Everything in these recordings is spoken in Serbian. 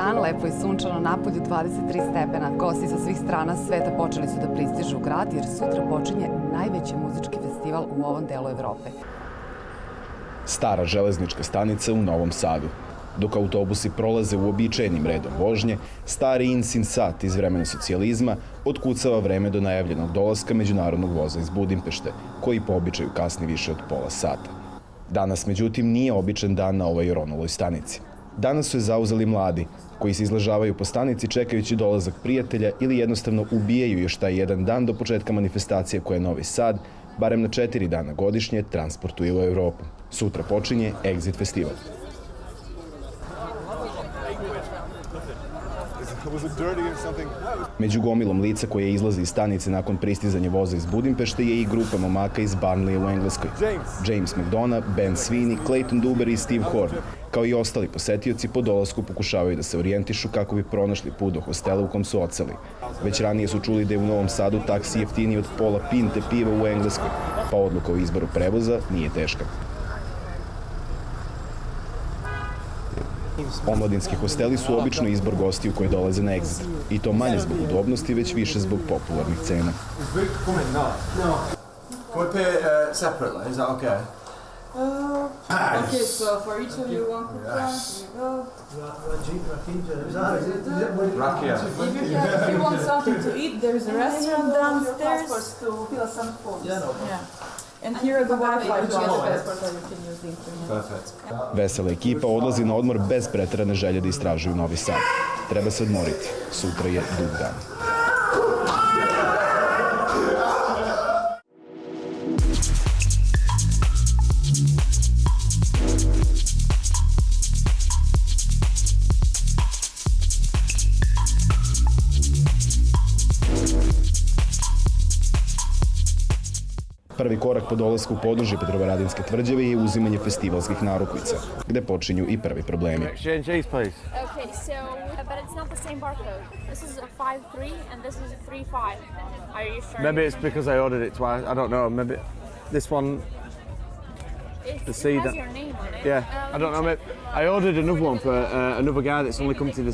dan, lepo i sunčano, napolju 23 stepena. Gosti sa svih strana sveta počeli su da pristižu u grad jer sutra počinje najveći muzički festival u ovom delu Evrope. Stara železnička stanica u Novom Sadu. Dok autobusi prolaze uobičajenim redom vožnje, stari Insin sat iz vremena socijalizma otkucava vreme do najavljenog dolaska međunarodnog voza iz Budimpešte, koji po običaju kasni više od pola sata. Danas, međutim, nije običan dan na ovoj oronuloj stanici. Danas su je zauzeli mladi, koji se izležavaju po stanici čekajući dolazak prijatelja ili jednostavno ubijaju još taj jedan dan do početka manifestacije koje Novi Sad, barem na 4 dana godišnje, transportuje u Evropu. Sutra počinje Exit festival. Među gomilom lica koje izlazi iz stanice nakon pristizanja voza iz Budimpešte je i grupa momaka iz Burnleya u Engleskoj. James McDonough, Ben Sweeney, Clayton Duber i Steve Horn, kao i ostali posetioci po dolasku pokušavaju da se orijentišu kako bi pronašli put do hostela u kom su odseli. Već ranije su čuli da je u Novom Sadu taksi jeftiniji od pola pinte piva u Engleskoj, pa odluka o izboru prevoza nije teška. Omladinski hosteli su obično izbor gostiju koji dolaze na Exit. I to manje zbog udobnosti, već više zbog popularnih cena. Okay, so for each of you, one coupon. If you want something to eat, there's a restaurant downstairs. Yeah. And here are the Wi-Fi passports, so you can use the internet. Vesela ekipa odlazi na odmor bez preterane želje da istražuju Novi Sad. Treba se odmoriti. Sutra je dug dan. Prvi korak po dolasku u područje Petrovaradinske tvrđave je uzimanje festivalskih narukvica, gde počinju i prvi problemi. Okay, so, but it's not the same barcode. This is a 5-3 and this is a 3-5. Are you sure? Maybe it's because I ordered it twice. I don't know. Maybe this one. It has your name on it. Yeah, I don't know. Maybe I ordered another one for another guy that's only come to the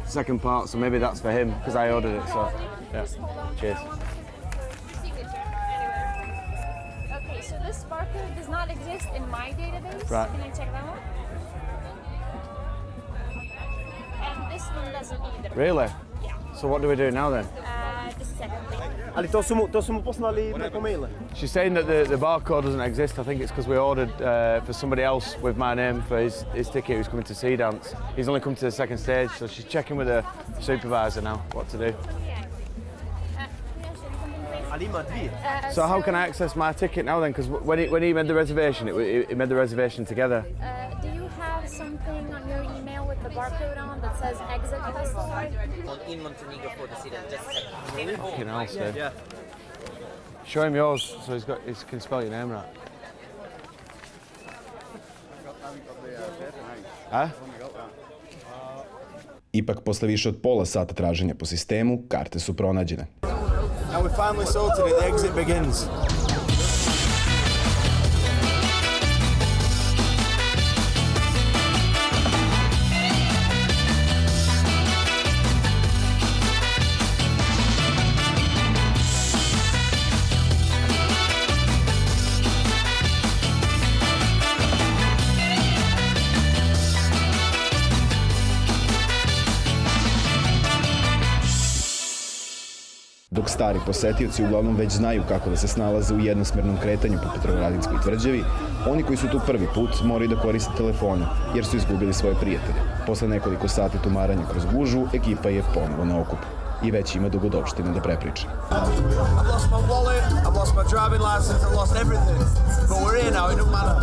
second part, so maybe that's for him because I ordered it. So, yeah. Cheers. Okay, so this barcode does not exist in my database. Right. Can you check that one? And this one doesn't either. Really? Yeah. So what do we do now then? Just a second, please. Ali to su mu poslali preko maila. She's saying that the barcode doesn't exist. I think it's because we ordered for somebody else with my name for his ticket who's coming to Sea Dance. He's only come to the second stage, so she's checking with the supervisor now what to do. Ali ima dvije. So how can I access my ticket now then? Because when he made the reservation, he made the reservation together. Do you have something on your email with the barcode on that says Exit Festival? In Montenegro for the city, just a second. Fucking hell, Steve. Yeah. Show him yours so he can spell your name right. Huh? Ipak, posle više od pola sata traženja po sistemu, karte su pronađene. And we finally sorted it, the exit begins. Dok stari posetioci uglavnom već znaju kako da se snalaze u jednosmernom kretanju po Petrovaradinskoj tvrđavi, oni koji su tu prvi put moraju da koriste telefone, jer su izgubili svoje prijatelje. Posle nekoliko sati tumaranja kroz gužvu, ekipa je ponovo na okupu i već ima dogodovština da prepriča. I've lost my wallet, I've lost my driving license, I've lost everything. But we're here now, it don't matter.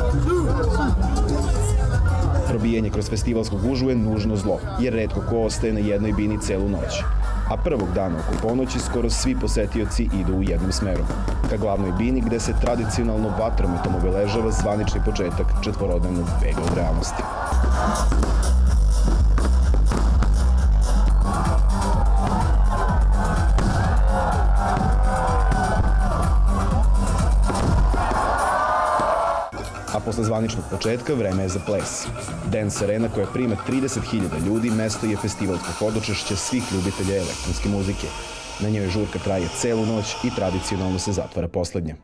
Probijanje kroz festivalsku gužvu je nužno zlo, jer retko ko ostaje na jednoj bini celu noć. A prvog dana oko ponoći skoro svi posetioci idu u jednom smeru, ka glavnoj bini gde se tradicionalno vatrometom obeležava zvanični početak četvorodnevnog bega od realnosti. A posle Posle zvaničnog početka vreme je za ples. Dance Arena koja prima 30.000 ljudi mesto je festivalsko hodočašće svih ljubitelja elektronske muzike. Na njoj žurka traje celu noć i tradicionalno se zatvara poslednja.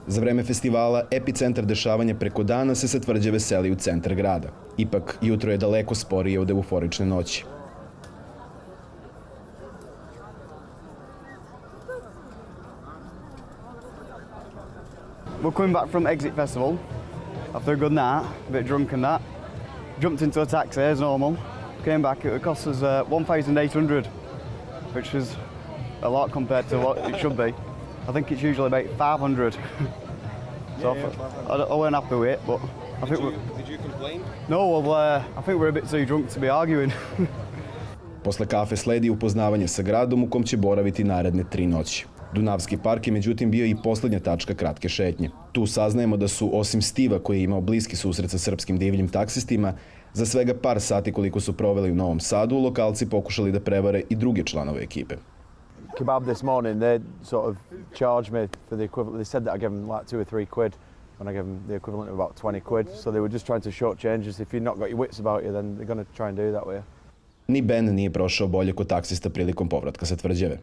Za vreme festivala epicentar dešavanja preko dana se sa Tvrđave seli u centar grada. Ipak, jutro je daleko sporije od euforične noći. We're coming back from Exit Festival after a good night, a bit drunk and that. Jumped into a taxi as normal. Came back, it would cost us 1,800, which is a lot compared to what it should be. I think it's usually about 500. So I weren't happy with it, but I think Did you complain? No, well, I think we're a bit too drunk to be arguing. Posle kafe sledi upoznavanje sa gradom u kom će boraviti naredne 3 noći. Dunavski park je međutim bio i poslednja tačka kratke šetnje. Tu saznajemo da su, osim Stiva koji je imao bliski susret sa srpskim divljim taksistima, za svega par sati koliko su proveli u Novom Sadu, lokalci pokušali da prevare i druge članove ekipe. Kebab this morning, they sort of charged me for the equivalent. They said that I gave them like 2 or 3 quid when I gave them the equivalent of about 20 quid. So they were just trying to shortchange us. If you've not got your wits about you, then they're going to try and do that with you. Ni Ben nije prošao bolje kod taksista prilikom povratka sa Tvrđave.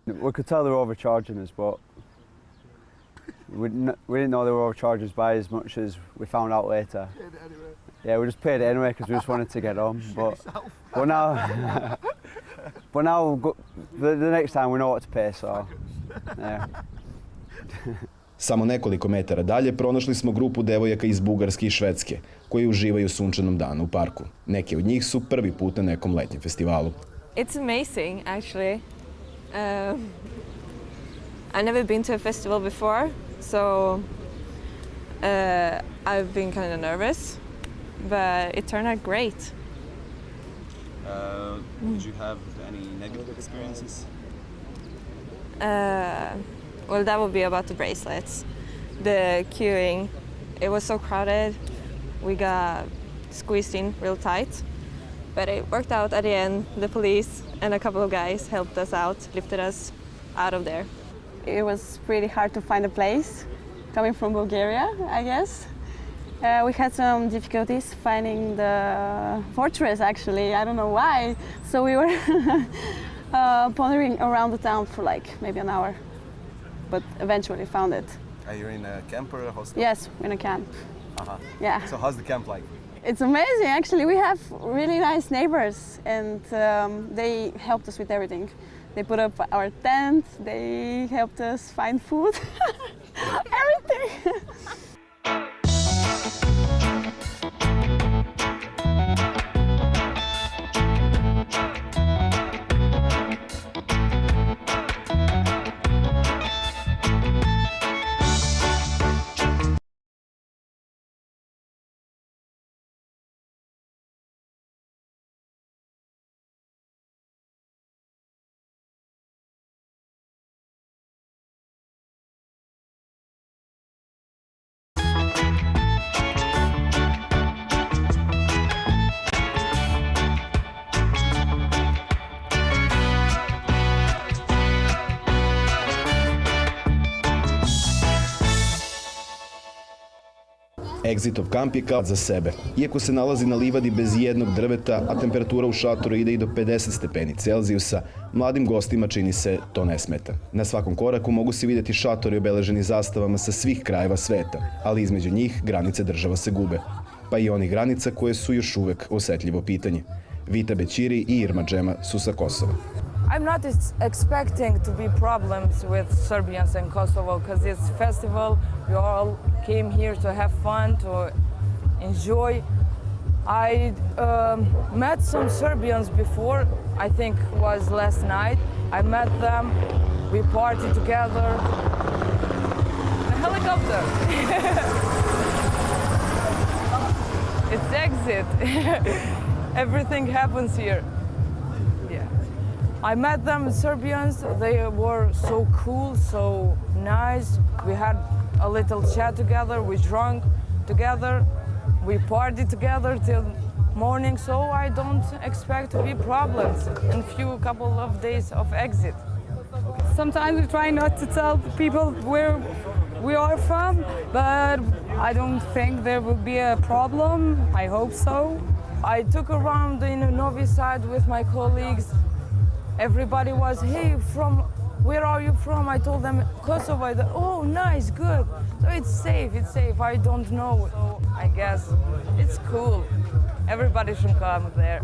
We could tell they were overcharging us, but we didn't know they were overcharging us by as much as we found out later. Yeah, we just paid it anyway because we just wanted to get home. But now the next time we know what to pay, so yeah. Samo nekoliko metara dalje pronašli smo grupu devojaka iz Bugarske i Švedske, koji uživaju u sunčanom danu u parku. Neki od njih su prvi put na nekom letnjem festivalu. It's amazing, actually. I've never been to a festival before, so I've been kind of nervous, but it turned out great. Did you have any negative experiences? Well, that would be about the bracelets. The queuing, it was so crowded. We got squeezed in real tight, but it worked out at the end. The police and a couple of guys helped us out, lifted us out of there. It was pretty hard to find a place, coming from Bulgaria, I guess. We had some difficulties finding the fortress, actually. I don't know why. So we were pondering around the town for like maybe an hour, but eventually found it. Are you in a camp or a hostel? Yes, we're in a camp. Yeah. So how's the camp like? It's amazing, actually. We have really nice neighbors, and they helped us with everything. They put up our tent, they helped us find food, everything. Exitov kamp je kao za sebe. Iako se nalazi na livadi bez jednog drveta, a temperatura u šatoru ide i do 50 stepeni Celzijusa, mladim gostima čini se to ne smeta. Na svakom koraku mogu se vidjeti šatori obeleženi zastavama sa svih krajeva sveta, ali između njih granice država se gube. Pa i onih granica koje su još uvek osetljivo pitanje. Vita Bećiri i Irma Džema su sa Kosova. I'm not expecting to be problems with Serbians and Kosovo because it's a festival. We all came here to have fun, to enjoy. I met some Serbians before, I think was last night. I met them, we partied together. helicopter. It's exit. Everything happens here. Yeah. I met them, Serbians. They were so cool, so nice. We had a little chat together. We drank together. We partied together till morning. So I don't expect to be problems in couple of days of exit. Sometimes we try not to tell people where we are from, but I don't think there will be a problem. I hope so. I took around in Novi Sad with my colleagues. Everybody was, hey, where are you from? I told them Kosovo. Oh, nice, good. So it's safe. I don't know. So I guess it's cool. Everybody should come there.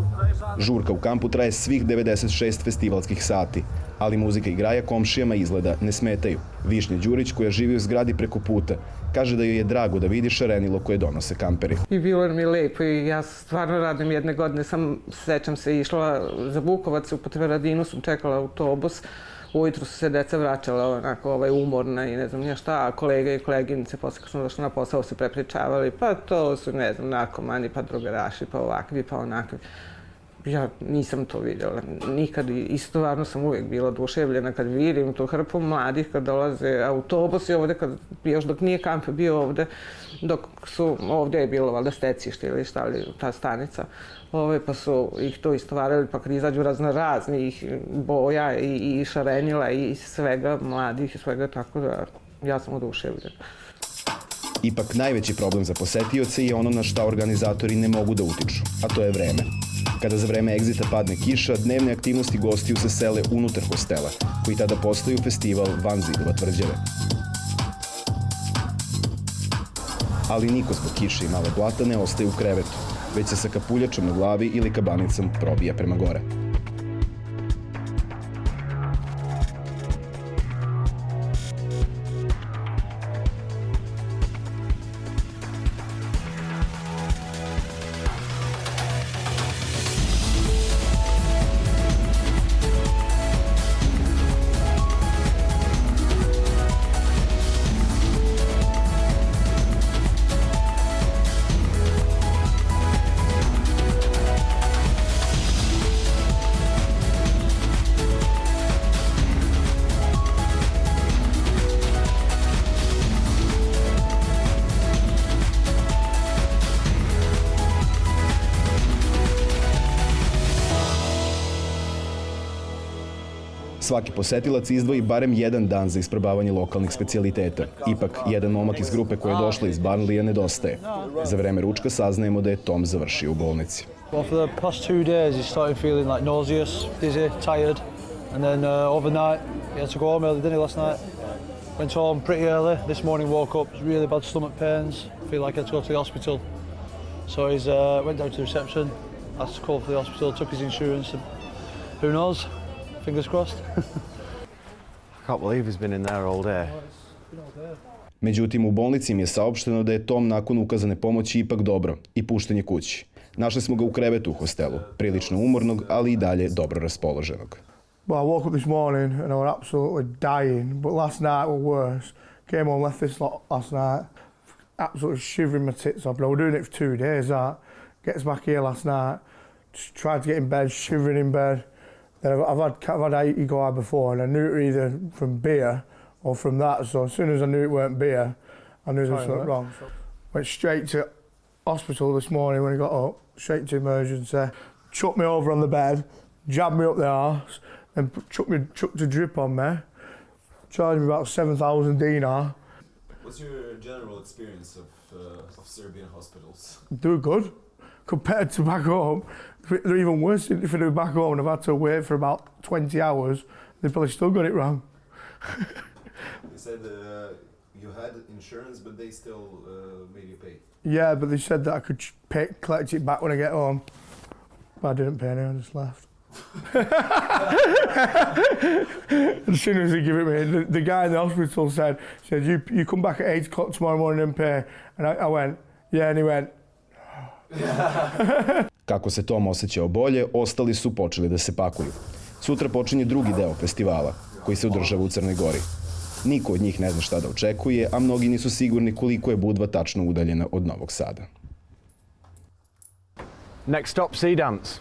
Žurka u kampu traje svih 96 festivalskih sati, ali muzika i graja komšijama izgleda ne smetaju. Višnja Đurić, koja živi u zgradi preko puta, kaže da joj je drago da vidi šarenilo koje donose kamperi. I bilo mi je lepo i ja stvarno radim jedne godine, sećam se, išla za Bukovac, u Potveradinu sam čekala autobus, ujutru su se deca vraćala onako umorna i ne znam nija šta, a kolege i koleginice posle kad smo došli na posao se prepričavali, pa to su ne znam narkomani, pa drogeraši, pa ovakvi, pa onakvi. Ja nisam to vidjela nikad i stvarno sam uvijek bila oduševljena kad vidim tu hrpu mladih, kad dolaze autobusi ovde, još dok nije kamp bio ovde, dok su, ovde je bilo valjda stecište ili šta li, ta stanica, pa su ih to istovarili, pa kad izađu raznih boja i šarenila i svega mladih i svega, tako da ja sam oduševljena. Ipak najveći problem za posetioce je ono na šta organizatori ne mogu da utiču, a to je vreme. Kada za vreme egzita padne kiša, dnevne aktivnosti gostiju se sele unutar hostela, koji tada postaju festival van zidova tvrđave. Ali niko zbog kiše i male blata ne ostaje u krevetu, već se sa kapuljačom na glavi ili kabanicom probija prema gore. Svaki posetilac izdvoji barem jedan dan za isprobavanje lokalnih specijaliteta. Ipak, jedan momak iz grupe koja je došla iz Barnlija nedostaje. Za vreme ručka saznajemo da je Tom završio u bolnici. Well, for the past 2 days, he started feeling like nauseous, dizzy, tired, and then overnight he had to go home early, didn't he, last night? Went home pretty early. This morning woke up, really bad stomach pains. Feel like I had to go to the hospital. So he went down to the reception, asked to call for the hospital, took his insurance, and who knows? Fingers crossed. I can't believe he's been in there all day. Međutim, u bolnici im je saopšteno da je Tom nakon ukazane pomoći ipak dobro i pušten je kući. Našli smo ga u krevetu u hostelu, prilično umornog, ali i dalje dobro raspoloženog. Well, I woke up this morning and I was absolutely dying, but last night was worse. Came home, left this lot last night, absolutely shivering my tits off. I was doing it for 2 days, that. Gets back here last night, just tried to get in bed, shivering in bed. Then I've had Ego before, and I knew it either from beer or from that. So as soon as I knew it weren't beer, I knew there was something wrong. So went straight to hospital this morning when I got up, straight to emergency. Chucked me over on the bed, jabbed me up the arse, and chucked a drip on me. Charged me about 7,000 dinar. What's your general experience of Serbian hospitals? They're good. Compared to back home, they're even worse if they were back home and I've had to wait for about 20 hours. They probably still got it wrong. You said you had insurance, but they still made you pay. Yeah, but they said that I could collect it back when I get home. But I didn't pay any, I just left. As soon as they give it me, the guy in the hospital said you come back at 8 o'clock tomorrow morning and pay. And I went, yeah, and he went, Kako se Tom osjećao bolje, ostali su počeli da se pakuju. Sutra počinje drugi deo festivala, koji se održava u Crnoj Gori. Niko od njih ne zna šta da očekuje, a mnogi nisu sigurni koliko je Budva tačno udaljena od Novog Sada. Next stop, Sea Dance.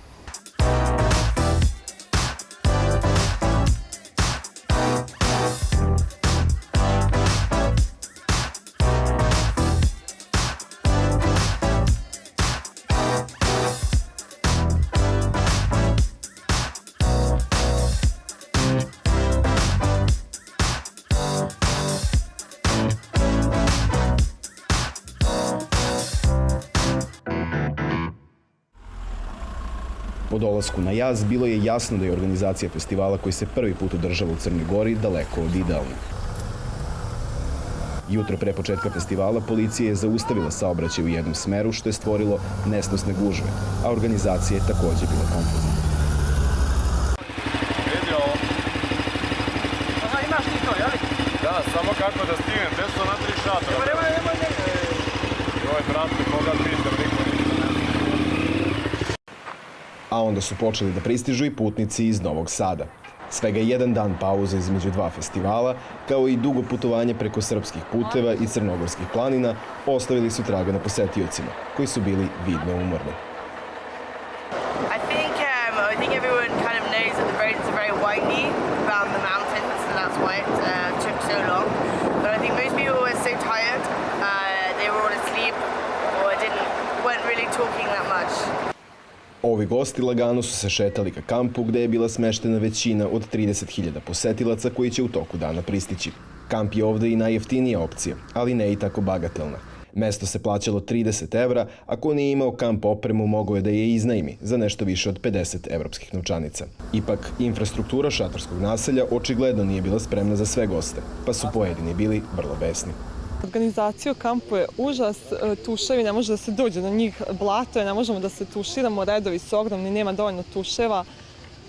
Po dolasku na jaz bilo je jasno da je organizacija festivala koji se prvi put održava u Crnoj Gori daleko od idealne. Jutro pre početka festivala policija je zaustavila saobraćaj u jednom smeru što je stvorilo nesnosne gužve, a organizacija je takođe bila konfuzna. Vidi ovo. Aha, imaš ti to, jeli? Da, samo kako da stignem, gde su na 3 šatora? Nemoj. Joj, brate, koga pitam, niko ništa ne. A onda su počeli da pristižu i putnici iz Novog Sada. Svega jedan dan pauza između dva festivala, kao i dugo putovanje preko srpskih puteva i crnogorskih planina, ostavili su traga na posetiocima, koji su bili vidno umorni. I think everyone kind of knows that the roads are very windy around the mountains, and that's why it took so long. But I think most people were so tired, they were all asleep or weren't really talking that much. Ovi gosti lagano su se šetali ka kampu gde je bila smeštena većina od 30.000 posetilaca koji će u toku dana pristići. Kamp je ovde i najjeftinija opcija, ali ne i tako bagatelna. Mesto se plaćalo 30 evra, a ko nije imao kamp opremu mogao je da je iznajmi za nešto više od 50 evropskih novčanica. Ipak, infrastruktura šatorskog naselja očigledno nije bila spremna za sve goste, pa su pojedini bili vrlo besni. Organizacija u kampu je užas, tuševi, ne može da se dođe do njih, blato je, ne možemo da se tuširamo, redovi su ogromni, nema dovoljno tuševa.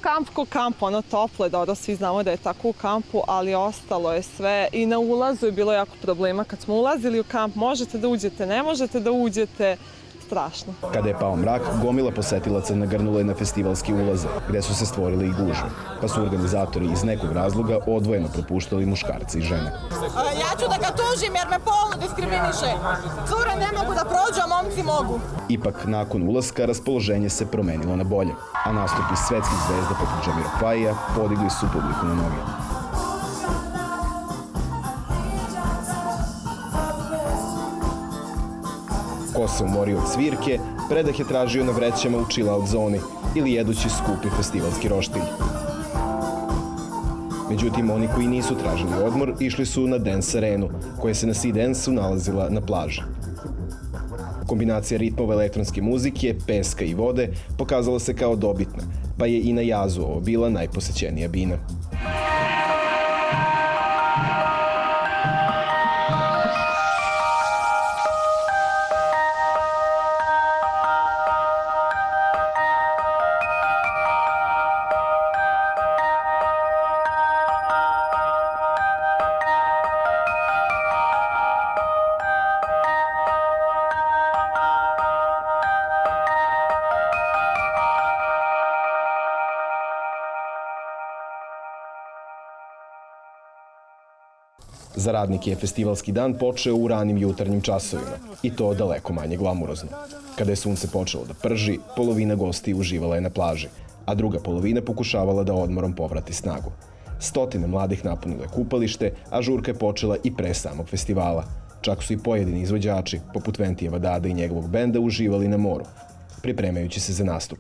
Kamp ko kamp, ono toplo je, dobro, svi znamo da je tako u kampu, ali ostalo je sve i na ulazu je bilo jako problema. Kad smo ulazili u kamp, možete da uđete, ne možete da uđete, strašno. Kada je pao mrak, gomila posetilaca nagrnula je na festivalski ulaze, gde su se stvorili i gužve, pa su organizatori iz nekog razloga odvojeno propuštali muškarce i žene. Ja ću da ga tužim jer me polno diskriminiše. Cure ne mogu da prođu, a momci mogu. Ipak, nakon ulaska, raspoloženje se promenilo na bolje, a nastupi svetskih zvezda poput Jamiroquaija podigli su publiku na noge. Ko se umorio od svirke, predah je tražio na vrećama u chill-out zoni ili jedući skupi festivalski roštilj. Međutim, oni koji nisu tražili odmor išli su na dance arenu, koja se na Sea Dance-u nalazila na plaži. Kombinacija ritmova elektronske muzike, peska i vode pokazala se kao dobitna, pa je i na jazu ovo bila najposećenija bina. Za radnike je festivalski dan počeo u ranim jutarnjim časovima i to daleko manje glamurozno. Kada je sunce počelo da prži, polovina gostiju uživala je na plaži, a druga polovina pokušavala da odmorom povrati snagu. Stotine mladih napunile kupalište, a žurka je počela i pre samog festivala. Čak su i pojedini izvođači, poput Ventija Vadada i njegovog benda, uživali na moru, pripremajući se za nastup.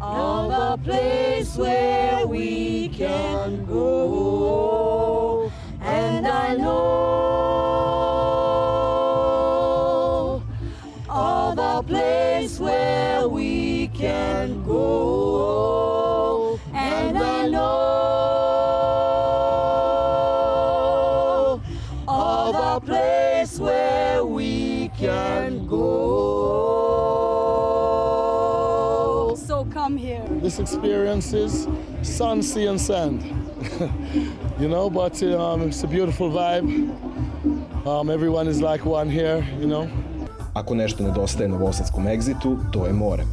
Of a place where we can go, and I know of a place where we can go, and I know of a place where we can go. Come here. This experience is sun, sea, and sand. You know, but it's a beautiful vibe. Everyone is like one here, you know. Ako nešto nedostaje novosadskom egzitu, to je more.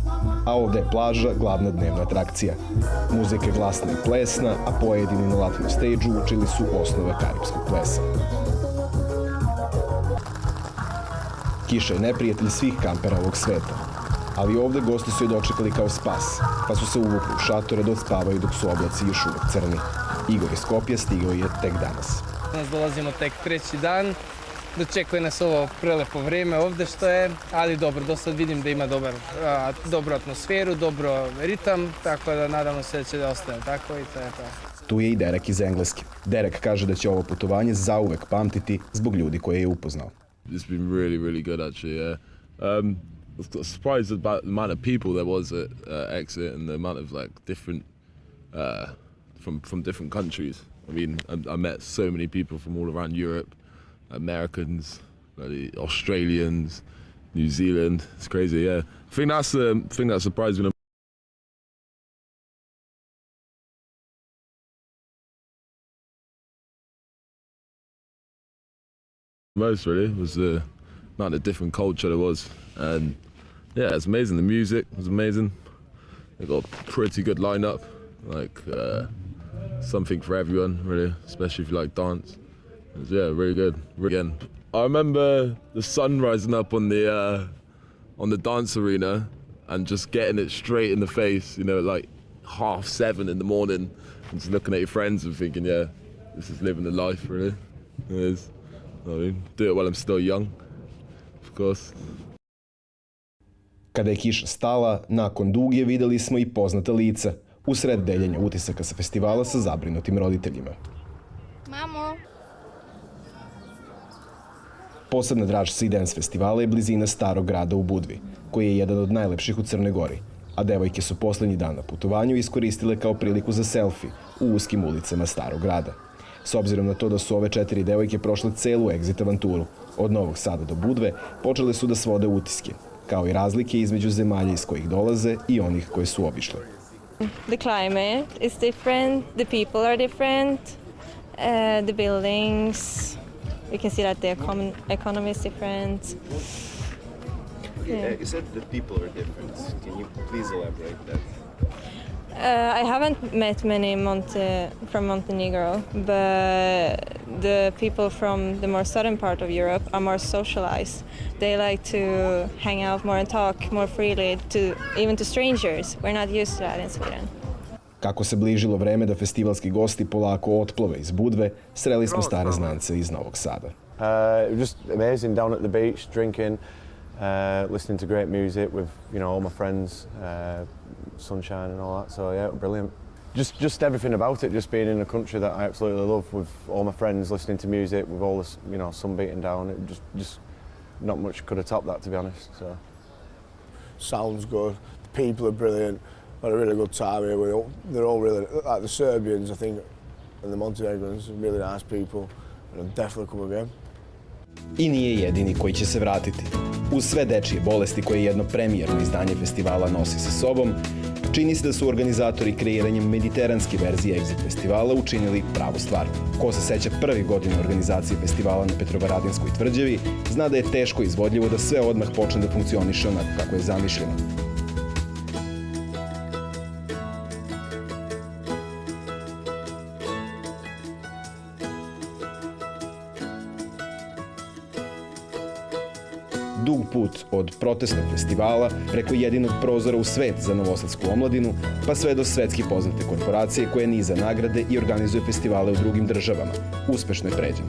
A ovde je plaža glavna dnevna atrakcija. Muzika je glasna i plesna, a pojedini na Latino stage-u učili su osnove karipskog plesa. Kiša je neprijatelj svih kampera ovog sveta, ali ovde gosti su je dočekali kao spas, pa su se uvukli u šatore da odspavaju dok su oblaci još uvek crni. Igor iz Skopja stigao je tek danas. Danas dolazimo tek treći dan, dočekuje nas ovo prelepo vreme ovde što je, ali dobro, do sad vidim da ima dobru atmosferu, dobro ritam, tako da nadamo se da će da ostane tako i to je to. Tu je i Derek iz Engleske. Derek kaže da će ovo putovanje zauvek pamtiti zbog ljudi koje je upoznao. It's been really, really good actually, yeah. I was surprised about the amount of people there was at Exit and the amount of like different, from different countries. I mean, I met so many people from all around Europe, Americans, Australians, New Zealand. It's crazy, yeah. I think that's the thing that surprised me most, really, was the amount of different culture there was. And yeah, it's amazing. The music was amazing. They got a pretty good lineup, like something for everyone, really, especially if you like dance. It was, yeah, really good. Again, I remember the sun rising up on the dance arena and just getting it straight in the face, you know, like 7:30 in the morning, and just looking at your friends and thinking, yeah, this is living the life, really. It is. I mean, do it while I'm still young, of course. Kada je kiša stala, nakon duge videli smo i poznata lica, usred deljenja utisaka sa festivala sa zabrinutim roditeljima. Mamo! Posebna draž Sea Dance festivala je blizina starog grada u Budvi, koji je jedan od najlepših u Crnoj Gori, a devojke su poslednji dan na putovanju iskoristile kao priliku za selfie u uskim ulicama starog grada. S obzirom na to da su ove 4 devojke prošle celu exit avanturu, od Novog Sada do Budve, počele su da svode utiske, kao i razlike između zemalja iz kojih dolaze i onih koje su obišle. The climate is different, the people are different, the buildings, we can see that the economy is different. You said the people are different. Can you please elaborate that? I haven't met many from Montenegro, but the people from the more southern part of Europe are more socialized. They like to hang out more and talk more freely, even to strangers. We're not used to that in Sweden. Kako se bližilo vreme da festivalski gosti polako otplove iz Budve, sreli smo stare znance iz Novog Sada. It was just amazing down at the beach, drinking, listening to great music with, you know, all my friends, sunshine and all that. So yeah, brilliant. Just everything about it, just being in a country that I absolutely love, with all my friends, listening to music, with all this, you know, sun beating down. It just not much could have topped that, to be honest. So sounds good. The people are brilliant. Had a really good time here. They're all really, like the Serbians, I think, and the Montenegrins, really nice people, and I'll definitely come again. I nije jedini koji će se vratiti. Uz sve dečije bolesti koje jedno premijerno izdanje festivala nosi sa sobom, čini se da su organizatori kreiranjem mediteranske verzije Exit festivala učinili pravu stvar. Ko se seća prvih godina organizacije festivala na Petrovaradinskoj tvrđavi, zna da je teško izvodljivo da sve odmah počne da funkcioniše onako kako je zamišljeno. Dug put od protestnog festivala preko jedinog prozora u svet za novosadsku omladinu, pa sve do svetski poznate korporacije koja niza nagrade i organizuje festivale u drugim državama, uspešno je pređen.